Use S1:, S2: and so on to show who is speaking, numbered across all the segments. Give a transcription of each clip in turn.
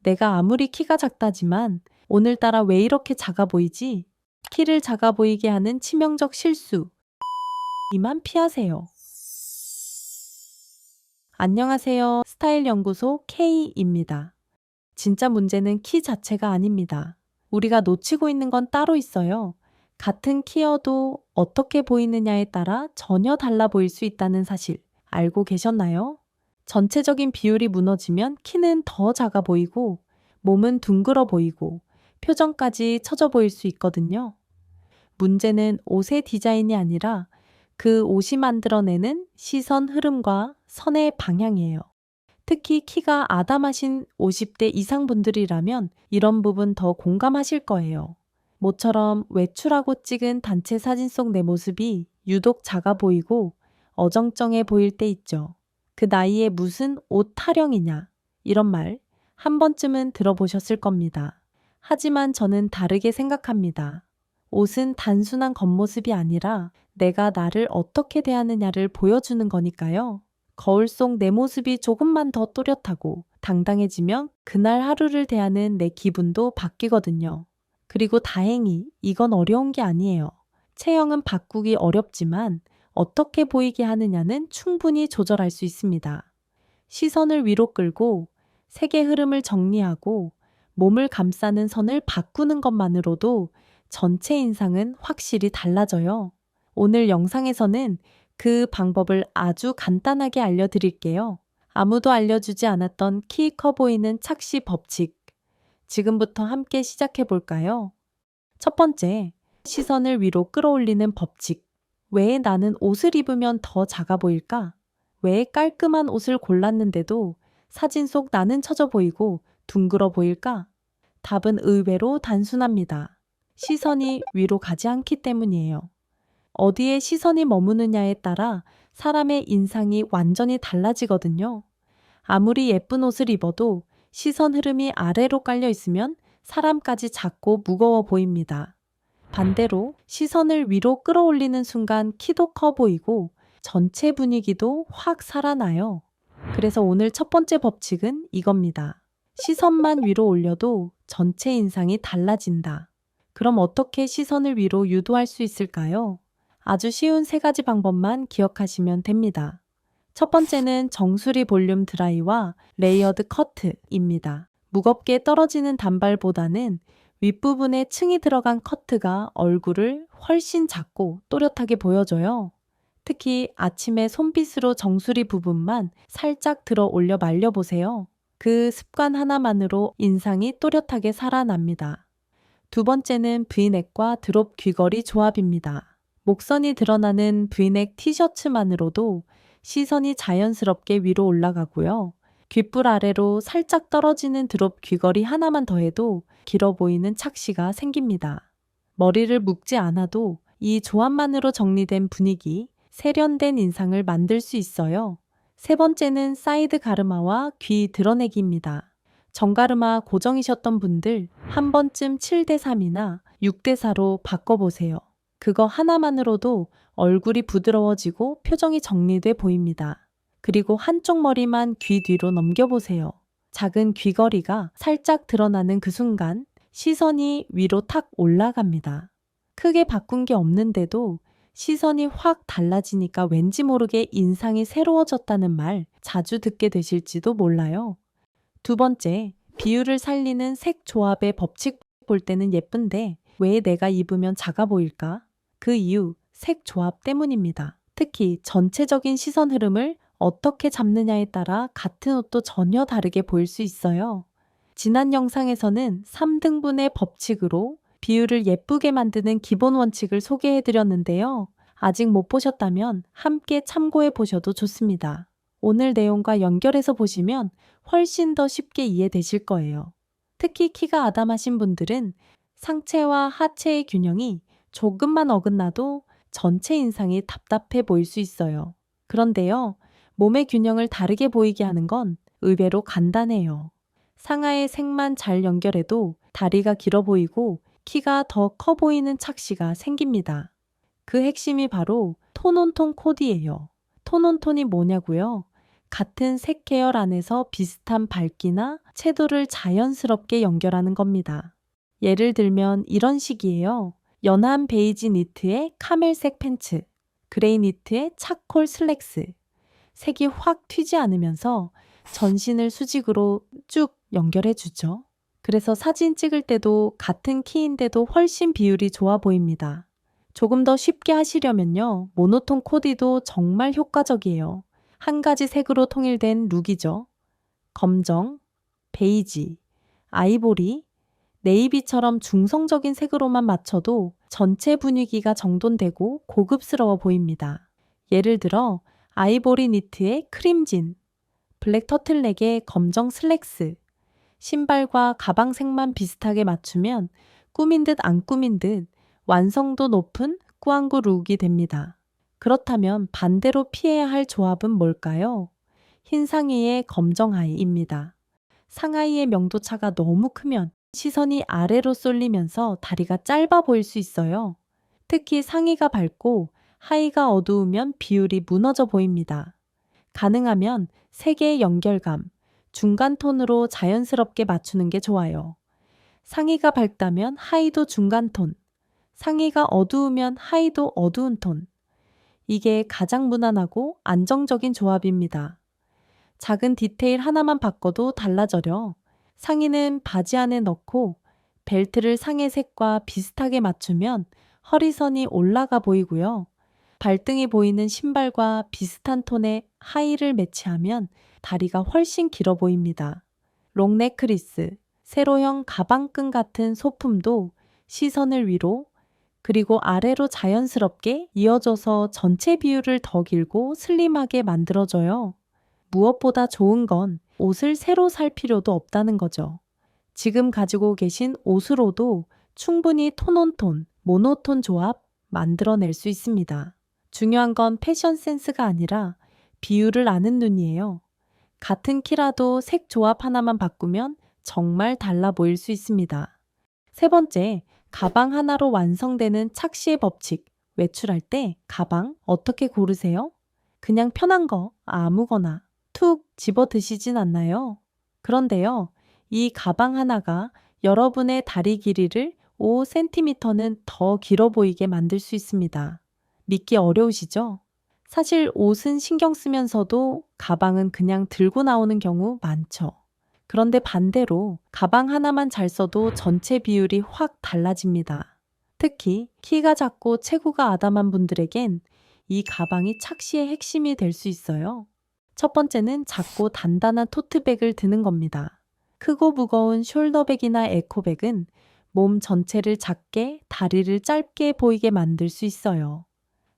S1: 내가 아무리 키가 작다지만 오늘따라 왜 이렇게 작아 보이지? 키를 작아 보이게 하는 치명적 실수. 이만 피하세요. 안녕하세요. 스타일 연구소 K입니다. 진짜 문제는 키 자체가 아닙니다. 우리가 놓치고 있는 건 따로 있어요. 같은 키여도 어떻게 보이느냐에 따라 전혀 달라 보일 수 있다는 사실 알고 계셨나요? 전체적인 비율이 무너지면 키는 더 작아 보이고 몸은 둥글어 보이고 표정까지 처져 보일 수 있거든요. 문제는 옷의 디자인이 아니라 그 옷이 만들어내는 시선 흐름과 선의 방향이에요. 특히 키가 아담하신 50대 이상 분들이라면 이런 부분 더 공감하실 거예요. 모처럼 외출하고 찍은 단체 사진 속 내 모습이 유독 작아 보이고 어정쩡해 보일 때 있죠. 그 나이에 무슨 옷 타령이냐 이런 말 한 번쯤은 들어보셨을 겁니다. 하지만 저는 다르게 생각합니다. 옷은 단순한 겉모습이 아니라 내가 나를 어떻게 대하느냐를 보여주는 거니까요. 거울 속 내 모습이 조금만 더 또렷하고 당당해지면 그날 하루를 대하는 내 기분도 바뀌거든요. 그리고 다행히 이건 어려운 게 아니에요. 체형은 바꾸기 어렵지만 어떻게 보이게 하느냐는 충분히 조절할 수 있습니다. 시선을 위로 끌고 색의 흐름을 정리하고 몸을 감싸는 선을 바꾸는 것만으로도 전체 인상은 확실히 달라져요. 오늘 영상에서는 그 방법을 아주 간단하게 알려드릴게요. 아무도 알려주지 않았던 키 커 보이는 착시 법칙. 지금부터 함께 시작해 볼까요? 첫 번째, 시선을 위로 끌어올리는 법칙. 왜 나는 옷을 입으면 더 작아 보일까? 왜 깔끔한 옷을 골랐는데도 사진 속 나는 처져 보이고 둥글어 보일까? 답은 의외로 단순합니다. 시선이 위로 가지 않기 때문이에요. 어디에 시선이 머무느냐에 따라 사람의 인상이 완전히 달라지거든요. 아무리 예쁜 옷을 입어도 시선 흐름이 아래로 깔려 있으면 사람까지 작고 무거워 보입니다. 반대로 시선을 위로 끌어올리는 순간 키도 커 보이고 전체 분위기도 확 살아나요. 그래서 오늘 첫 번째 법칙은 이겁니다. 시선만 위로 올려도 전체 인상이 달라진다. 그럼 어떻게 시선을 위로 유도할 수 있을까요? 아주 쉬운 세 가지 방법만 기억하시면 됩니다. 첫 번째는 정수리 볼륨 드라이와 레이어드 커트입니다. 무겁게 떨어지는 단발보다는 윗부분에 층이 들어간 커트가 얼굴을 훨씬 작고 또렷하게 보여줘요. 특히 아침에 손빗으로 정수리 부분만 살짝 들어 올려 말려보세요. 그 습관 하나만으로 인상이 또렷하게 살아납니다. 두 번째는 브이넥과 드롭 귀걸이 조합입니다. 목선이 드러나는 브이넥 티셔츠만으로도 시선이 자연스럽게 위로 올라가고요. 귓불 아래로 살짝 떨어지는 드롭 귀걸이 하나만 더해도 길어 보이는 착시가 생깁니다. 머리를 묶지 않아도 이 조합만으로 정리된 분위기, 세련된 인상을 만들 수 있어요. 세 번째는 사이드 가르마와 귀 드러내기입니다. 정가르마 고정이셨던 분들 한 번쯤 7대3이나 6대4로 바꿔보세요. 그거 하나만으로도 얼굴이 부드러워지고 표정이 정리돼 보입니다. 그리고 한쪽 머리만 귀 뒤로 넘겨보세요. 작은 귀걸이가 살짝 드러나는 그 순간 시선이 위로 탁 올라갑니다. 크게 바꾼 게 없는데도 시선이 확 달라지니까 왠지 모르게 인상이 새로워졌다는 말 자주 듣게 되실지도 몰라요. 두 번째, 비율을 살리는 색 조합의 법칙 볼 때는 예쁜데 왜 내가 입으면 작아 보일까? 그 이유, 색 조합 때문입니다. 특히 전체적인 시선 흐름을 어떻게 잡느냐에 따라 같은 옷도 전혀 다르게 보일 수 있어요. 지난 영상에서는 3등분의 법칙으로 비율을 예쁘게 만드는 기본 원칙을 소개해 드렸는데요. 아직 못 보셨다면 함께 참고해 보셔도 좋습니다. 오늘 내용과 연결해서 보시면 훨씬 더 쉽게 이해되실 거예요. 특히 키가 아담하신 분들은 상체와 하체의 균형이 조금만 어긋나도 전체 인상이 답답해 보일 수 있어요. 그런데요, 몸의 균형을 다르게 보이게 하는 건 의외로 간단해요. 상하의 색만 잘 연결해도 다리가 길어 보이고 키가 더 커 보이는 착시가 생깁니다. 그 핵심이 바로 톤온톤 코디예요. 톤온톤이 뭐냐고요? 같은 색 계열 안에서 비슷한 밝기나 채도를 자연스럽게 연결하는 겁니다. 예를 들면 이런 식이에요. 연한 베이지 니트에 카멜색 팬츠, 그레이 니트에 차콜 슬랙스. 색이 확 튀지 않으면서 전신을 수직으로 쭉 연결해 주죠. 그래서 사진 찍을 때도 같은 키인데도 훨씬 비율이 좋아 보입니다. 조금 더 쉽게 하시려면요. 모노톤 코디도 정말 효과적이에요. 한 가지 색으로 통일된 룩이죠. 검정, 베이지, 아이보리, 네이비처럼 중성적인 색으로만 맞춰도 전체 분위기가 정돈되고 고급스러워 보입니다. 예를 들어 아이보리 니트에 크림진, 블랙 터틀넥에 검정 슬랙스, 신발과 가방 색만 비슷하게 맞추면 꾸민 듯 안 꾸민 듯 완성도 높은 꾸안꾸 룩이 됩니다. 그렇다면 반대로 피해야 할 조합은 뭘까요? 흰 상의에 검정 하의입니다. 상하이의 명도차가 너무 크면 시선이 아래로 쏠리면서 다리가 짧아 보일 수 있어요. 특히 상의가 밝고 하의가 어두우면 비율이 무너져 보입니다. 가능하면 색의 연결감, 중간 톤으로 자연스럽게 맞추는 게 좋아요. 상의가 밝다면 하의도 중간 톤, 상의가 어두우면 하의도 어두운 톤. 이게 가장 무난하고 안정적인 조합입니다. 작은 디테일 하나만 바꿔도 달라져요. 상의는 바지 안에 넣고 벨트를 상의 색과 비슷하게 맞추면 허리선이 올라가 보이고요. 발등이 보이는 신발과 비슷한 톤의 하의를 매치하면 다리가 훨씬 길어 보입니다. 롱네크리스, 세로형 가방끈 같은 소품도 시선을 위로 그리고 아래로 자연스럽게 이어져서 전체 비율을 더 길고 슬림하게 만들어줘요. 무엇보다 좋은 건 옷을 새로 살 필요도 없다는 거죠. 지금 가지고 계신 옷으로도 충분히 톤온톤, 모노톤 조합 만들어낼 수 있습니다. 중요한 건 패션 센스가 아니라 비율을 아는 눈이에요. 같은 키라도 색 조합 하나만 바꾸면 정말 달라 보일 수 있습니다. 세 번째, 가방 하나로 완성되는 착시의 법칙. 외출할 때 가방 어떻게 고르세요? 그냥 편한 거 아무거나 툭 집어 드시진 않나요? 그런데요, 이 가방 하나가 여러분의 다리 길이를 5cm는 더 길어 보이게 만들 수 있습니다. 믿기 어려우시죠? 사실 옷은 신경 쓰면서도 가방은 그냥 들고 나오는 경우 많죠. 그런데 반대로 가방 하나만 잘 써도 전체 비율이 확 달라집니다. 특히 키가 작고 체구가 아담한 분들에겐 이 가방이 착시의 핵심이 될 수 있어요. 첫 번째는 작고 단단한 토트백을 드는 겁니다. 크고 무거운 숄더백이나 에코백은 몸 전체를 작게, 다리를 짧게 보이게 만들 수 있어요.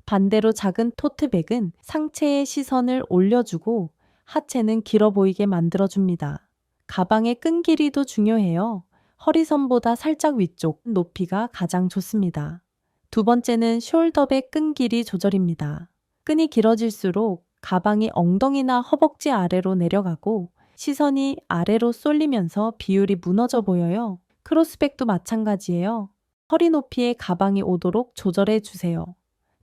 S1: 반대로 작은 토트백은 상체에 시선을 올려주고 하체는 길어 보이게 만들어줍니다. 가방의 끈 길이도 중요해요. 허리선보다 살짝 위쪽 높이가 가장 좋습니다. 두 번째는 숄더백 끈 길이 조절입니다. 끈이 길어질수록 가방이 엉덩이나 허벅지 아래로 내려가고 시선이 아래로 쏠리면서 비율이 무너져 보여요. 크로스백도 마찬가지예요. 허리 높이에 가방이 오도록 조절해 주세요.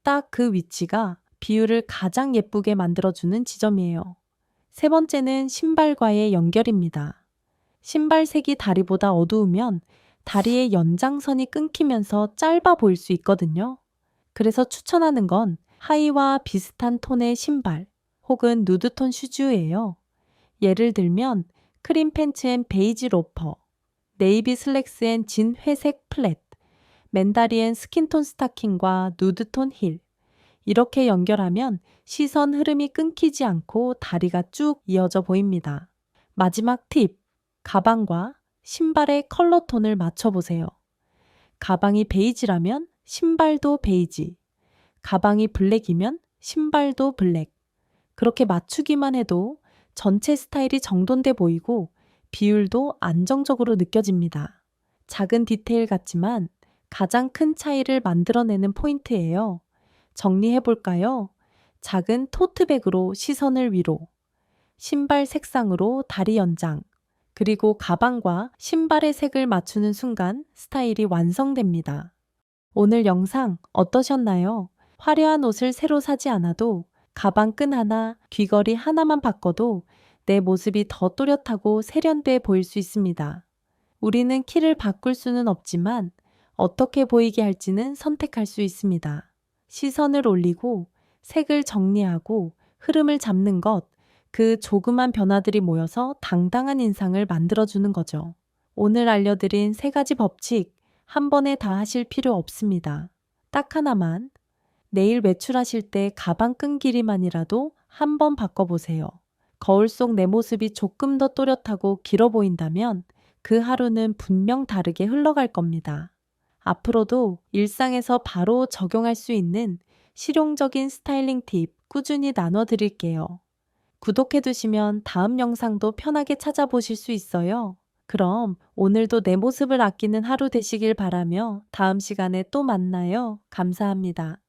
S1: 딱 그 위치가 비율을 가장 예쁘게 만들어주는 지점이에요. 세 번째는 신발과의 연결입니다. 신발 색이 다리보다 어두우면 다리의 연장선이 끊기면서 짧아 보일 수 있거든요. 그래서 추천하는 건 하의와 비슷한 톤의 신발 혹은 누드톤 슈즈예요. 예를 들면 크림 팬츠엔 베이지 로퍼, 네이비 슬랙스엔 진 회색 플랫, 맨다리엔 스킨톤 스타킹과 누드톤 힐. 이렇게 연결하면 시선 흐름이 끊기지 않고 다리가 쭉 이어져 보입니다. 마지막 팁, 가방과 신발의 컬러 톤을 맞춰보세요. 가방이 베이지라면 신발도 베이지, 가방이 블랙이면 신발도 블랙. 그렇게 맞추기만 해도 전체 스타일이 정돈돼 보이고 비율도 안정적으로 느껴집니다. 작은 디테일 같지만 가장 큰 차이를 만들어내는 포인트예요. 정리해볼까요? 작은 토트백으로 시선을 위로, 신발 색상으로 다리 연장, 그리고 가방과 신발의 색을 맞추는 순간 스타일이 완성됩니다. 오늘 영상 어떠셨나요? 화려한 옷을 새로 사지 않아도 가방 끈 하나, 귀걸이 하나만 바꿔도 내 모습이 더 또렷하고 세련돼 보일 수 있습니다. 우리는 키를 바꿀 수는 없지만 어떻게 보이게 할지는 선택할 수 있습니다. 시선을 올리고 색을 정리하고 흐름을 잡는 것, 그 조그만 변화들이 모여서 당당한 인상을 만들어주는 거죠. 오늘 알려드린 3가지 법칙, 한 번에 다 하실 필요 없습니다. 딱 하나만. 내일 외출하실 때 가방 끈 길이만이라도 한 번 바꿔보세요. 거울 속 내 모습이 조금 더 또렷하고 길어 보인다면 그 하루는 분명 다르게 흘러갈 겁니다. 앞으로도 일상에서 바로 적용할 수 있는 실용적인 스타일링 팁 꾸준히 나눠드릴게요. 구독해두시면 다음 영상도 편하게 찾아보실 수 있어요. 그럼 오늘도 내 모습을 아끼는 하루 되시길 바라며 다음 시간에 또 만나요. 감사합니다.